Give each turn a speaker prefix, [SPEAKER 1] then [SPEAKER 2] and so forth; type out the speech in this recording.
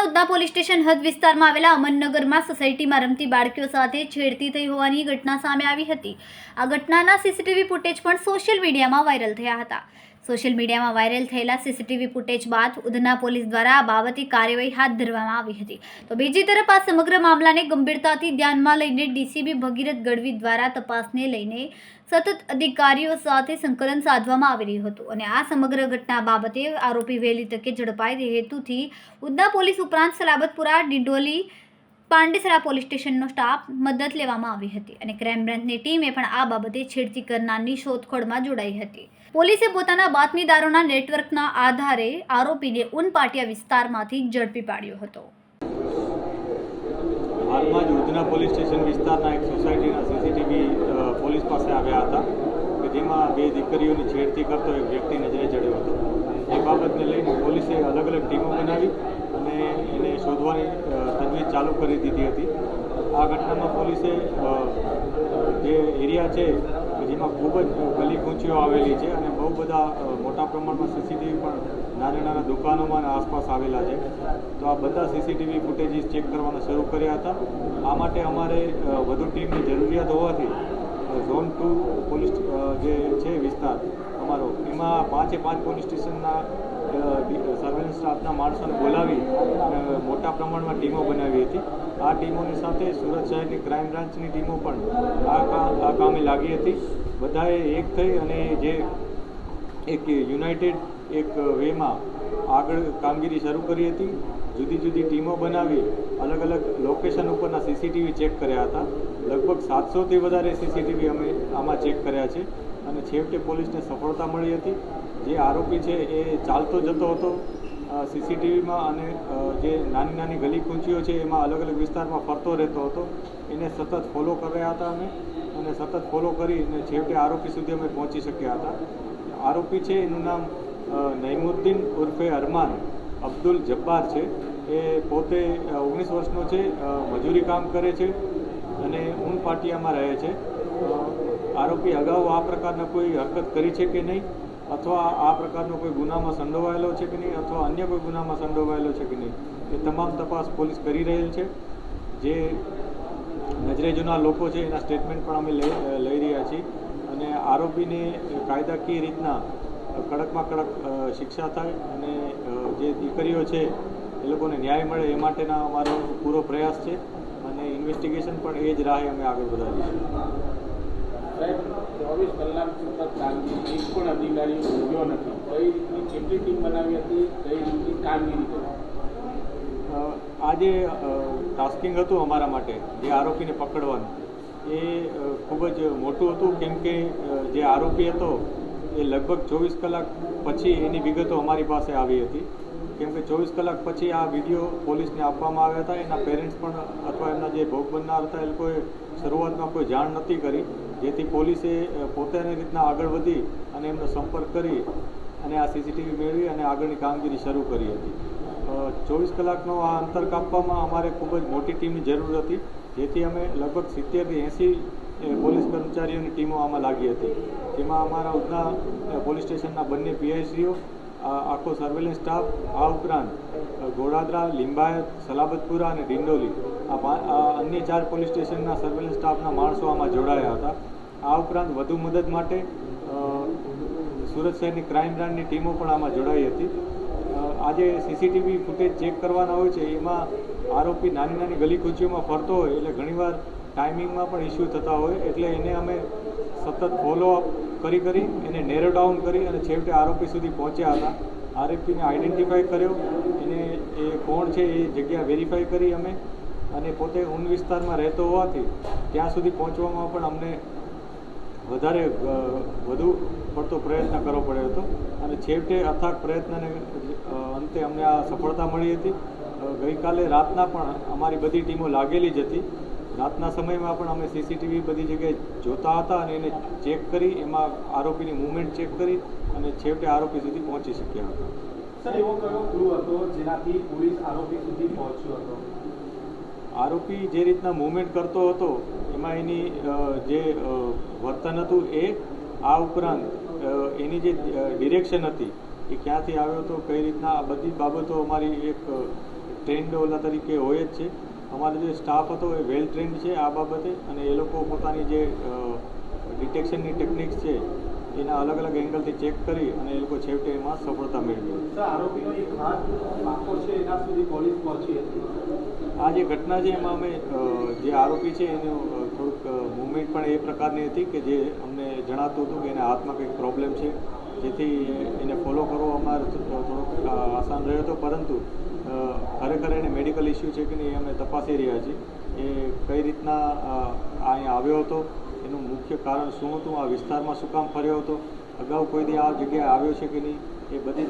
[SPEAKER 1] સુરતના Udhna police station હદ વિસ્તારમાં આવેલા અમનનગરમાં સોસાયટીમાં રમતી બાળકીઓ સાથે છેડતી થઈ હોવાની ઘટના સામે આવી હતી। આ ઘટનાના સીસીટીવી ફૂટેજ પણ સોશિયલ મીડિયામાં વાયરલ થયા હતા। સોશિયલ મીડિયામાં વાયરલ થયેલા સીસીટીવી ફૂટેજ બાદ ઉધના પોલીસ દ્વારા આ બાબતે કાર્યવાહી હાથ ધરવામાં આવી હતી। તો બીજી તરફ આ સમગ્ર મામલાને ગંભીરતાથી ધ્યાનમાં લઈને ડીસીપી ભગીરથ ગઢવી દ્વારા તપાસને લઈને સતત અધિકારીઓ સાથે સંકલન સાધવામાં આવી રહ્યું હતું અને આ સમગ્ર ઘટના બાબતે આરોપી વહેલી તકે ઝડપાય તે હેતુથી ઉધના પોલીસ ઉપરાંત સલાબતપુરા, ડિંડોલી, પાંડેસરા પોલીસ સ્ટેશનનો સ્ટાફ મદદ લેવામાં આવી હતી અને ક્રાઇમ બ્રાન્ચની ટીમે પણ આ બાબતે છેડતી કરનારની શોધખોળમાં જોડાઈ હતી। પોલીસે પોતાના બાતમીદારોના નેટવર્કના આધારે આરોપીને ઉનપાટિયા વિસ્તારમાંથી ઝડપી પાડ્યો હતો।
[SPEAKER 2] હાલમાં જ ઉધના પોલીસ સ્ટેશન વિસ્તારના એક સોસાયટીના સીસીટીવી પોલીસ પાસે આવ્યા હતા કે જેમાં બે દીકરીઓની છેડતી કરતો એક વ્યક્તિ નજરે ચડ્યો હતો। એ બાબતને લઈને પોલીસે અલગ અલગ ટીમો બનાવી અને એને શોધવાની તજવીજ ચાલુ કરી દીધી હતી। આ ઘટનામાં પોલીસે જે એરિયા છે જેમાં ખૂબ જ ગલી કૂંચીઓ આવેલી છે અને બહુ બધા મોટા પ્રમાણમાં સીસીટીવી પણ નાના નાના દુકાનોમાં આસપાસ આવેલા છે, તો આ બધા સીસીટીવી ફૂટેજીસ ચેક કરવાના શરૂ કર્યા હતા। આ માટે અમારે વધુ ટીમની જરૂરિયાત હોવાથી ઝોન 2 પોલીસ જે છે વિસ્તાર અમારો, એમાં 5 પોલીસ સ્ટેશનના સર્વેલન્સ સ્ટાફના માણસોને બોલાવી મોટા પ્રમાણમાં ટીમો બનાવી હતી। આ ટીમોની સાથે સુરત શહેરની ક્રાઇમ બ્રાન્ચની ટીમો પણ આ કામે લાગી હતી। બધાએ એક થઈ અને જે એક યુનાઇટેડ એક વેમાં આગળ કામગીરી શરૂ કરી હતી। જુદી જુદી ટીમો બનાવી અલગ અલગ લોકેશન ઉપરના સીસીટીવી ચેક કર્યા હતા। લગભગ 700થી વધારે સીસીટીવી અમે આમાં ચેક કર્યા છે અને છેવટે પોલીસને સફળતા મળી હતી। જે આરોપી છે એ ચાલતો જતો હતો સીસીટીવીમાં અને જે નાની નાની ગલી કૂંચીઓ છે એમાં અલગ અલગ વિસ્તારમાં ફરતો રહેતો હતો। એને સતત ફોલો કર્યા હતા અમે અને સતત ફોલો કરીને છેવટે આરોપી સુધી અમે પહોંચી શક્યા હતા। આરોપી છે એનું નામ નઈમુદ્દીન ઉર્ફે અરમાન અબ્દુલ જબ્બાર છે। એ પોતે 19 વર્ષનો છે, મજૂરી કામ કરે છે અને ઉનપાટિયામાં રહે છે। આરોપી અગાઉ આ પ્રકારના કોઈ હરકત કરી છે કે નહીં, અથવા આ પ્રકારનો કોઈ ગુનામાં સંડોવાયેલો છે કે નહીં, અથવા અન્ય કોઈ ગુનામાં સંડોવાયેલો છે કે નહીં, એ તમામ તપાસ પોલીસ કરી રહેલ છે। જે નજરે જૂના લોકો છે એના સ્ટેટમેન્ટ પણ અમે લઈ રહ્યા છીએ અને આરોપીને કાયદાકીય રીતના કડકમાં કડક શિક્ષા થાય અને જે દીકરીઓ છે એ લોકોને ન્યાય મળે એ માટેના અમારો પૂરો પ્રયાસ છે અને ઇન્વેસ્ટિગેશન પણ એ જ રાહે અમે આગળ વધારીશું।
[SPEAKER 3] 24 કલાક સતત કામગીરી, એક પણ અધિકારીઓ ભૂગ્યો નથી। કઈ રીતની કેટલી ટીમ બનાવી હતી, કઈ રીતની કામગીરી કરી?
[SPEAKER 2] આ જે ટાસ્કિંગ હતું અમારા માટે જે આરોપીને પકડવાનું, એ ખૂબ જ મોટું હતું, કેમ કે જે આરોપી હતો એ લગભગ 24 કલાક પછી એની વિગતો અમારી પાસે આવી હતી। કેમ કે 24 કલાક પછી આ વિડીયો પોલીસને આપવામાં આવ્યા હતા। એના પેરેન્ટ્સ પણ અથવા એમના જે ભોગ બનનાર હતા એ લોકોએ શરૂઆતમાં કોઈ જાણ નહોતી કરી, જેથી પોલીસે પોતાની રીતના આગળ વધી અને એમનો સંપર્ક કરી અને આ સીસીટીવી મેળવી અને આગળની કામગીરી શરૂ કરી હતી। 24 કલાકનો આ અંતર કાપવામાં અમારે ખૂબ જ મોટી ટીમની જરૂર હતી, જેથી અમે લગભગ 70થી 80 પોલીસ કર્મચારીઓની ટીમો આમાં લાગી હતી, જેમાં અમારા ઉધના પોલીસ સ્ટેશનના બંને પીઆઈસીઓ, આખો સર્વેલન્સ સ્ટાફ, આ ઉપરાંત ગોડાદરા, લિંબાયત, સલાબતપુરા અને ડિંડોલી આ અન્ય 4 પોલીસ સ્ટેશનના સર્વેલન્સ સ્ટાફના માણસો આમાં જોડાયા હતા। આ ઉપરાંત વધુ મદદ માટે સુરત શહેરની ક્રાઇમ બ્રાન્ચની ટીમો પણ આમાં જોડાઈ હતી। આજે સીસીટીવી ફૂટેજ ચેક કરવાના હોય છે, એમાં આરોપી નાની નાની ગલી કૂચીઓમાં ફરતો હોય એટલે ઘણીવાર ટાઈમિંગમાં પણ ઇસ્યુ થતા હોય, એટલે એને અમે સતત ફોલોઅપ કરી એને નેરો ડાઉન કરી અને છેવટે આરોપી સુધી પહોંચ્યા હતા। આરોપીને આઈડેન્ટિફાઈ કર્યો, એને એ કોણ છે એ જગ્યા વેરીફાઈ કરી અમે, અને પોતે ઊન વિસ્તારમાં રહેતો હોવાથી ત્યાં સુધી પહોંચવામાં પણ અમને વધુ પડતો પ્રયત્ન કરવો પડ્યો હતો અને છેવટે અથાગ પ્રયત્નને અંતે અમને આ સફળતા મળી હતી। ગઈકાલે રાતના પણ અમારી બધી ટીમો લાગેલી જ હતી। રાતના સમયમાં પણ અમે સીસીટીવી બધી જગ્યાએ જોતા હતા અને એને ચેક કરી, એમાં આરોપીની મૂવમેન્ટ ચેક કરી અને છેવટે આરોપી સુધી પહોંચી શક્યા હતા।
[SPEAKER 3] સર, એવો કયો ક્લુ હતો જેનાથી પોલીસ આરોપી સુધી પહોંચ્યો હતો?
[SPEAKER 2] આરોપી જે રીતના મૂવમેન્ટ કરતો હતો એમાં એની જે વર્તન હતું એ, આ ઉપરાંત એની જે ડિરેક્શન હતી એ ક્યાંથી આવ્યો હતો, કઈ રીતના, આ બધી બાબતો અમારી એક ટ્રેન્ડ ઓલા તરીકે હોય જ છે. અમારો જે સ્ટાફ હતો એ વેલ ટ્રેન્ડ છે આ બાબતે, અને એ લોકો પોતાની જે ડિટેક્શનની ટેકનિક્સ છે એના અલગ અલગ એંગલથી ચેક કરી અને એ લોકો છેવટે એમાં સફળતા મેળવી.
[SPEAKER 3] સર, આરોપીનો એક હાથ પાકો છે એના સુધી પોલીસ પહોંચી હતી.
[SPEAKER 2] આ જે ઘટના છે એમાં અમે જે આરોપી છે એનું થોડુંક મૂવમેન્ટ પણ એ પ્રકારની હતી કે જે અમને જણાતું હતું કે એના હાથમાં કંઈક પ્રોબ્લેમ છે, જેથી એને ફોલો કરવો અમારે થોડોક આસાન રહ્યો હતો. પરંતુ ખરેખર એને મેડિકલ ઇસ્યુ છે કે નહીં એ અમે તપાસી રહ્યા છીએ. એ કઈ રીતના અહીંયા આવ્યો હતો, એનું મુખ્ય કારણ શું હતું, આ વિસ્તારમાં શું કામ ફર્યો હતો, અગાઉ કોઈ દી આ જગ્યાએ આવ્યો છે કે નહીં, એ બધી બાબત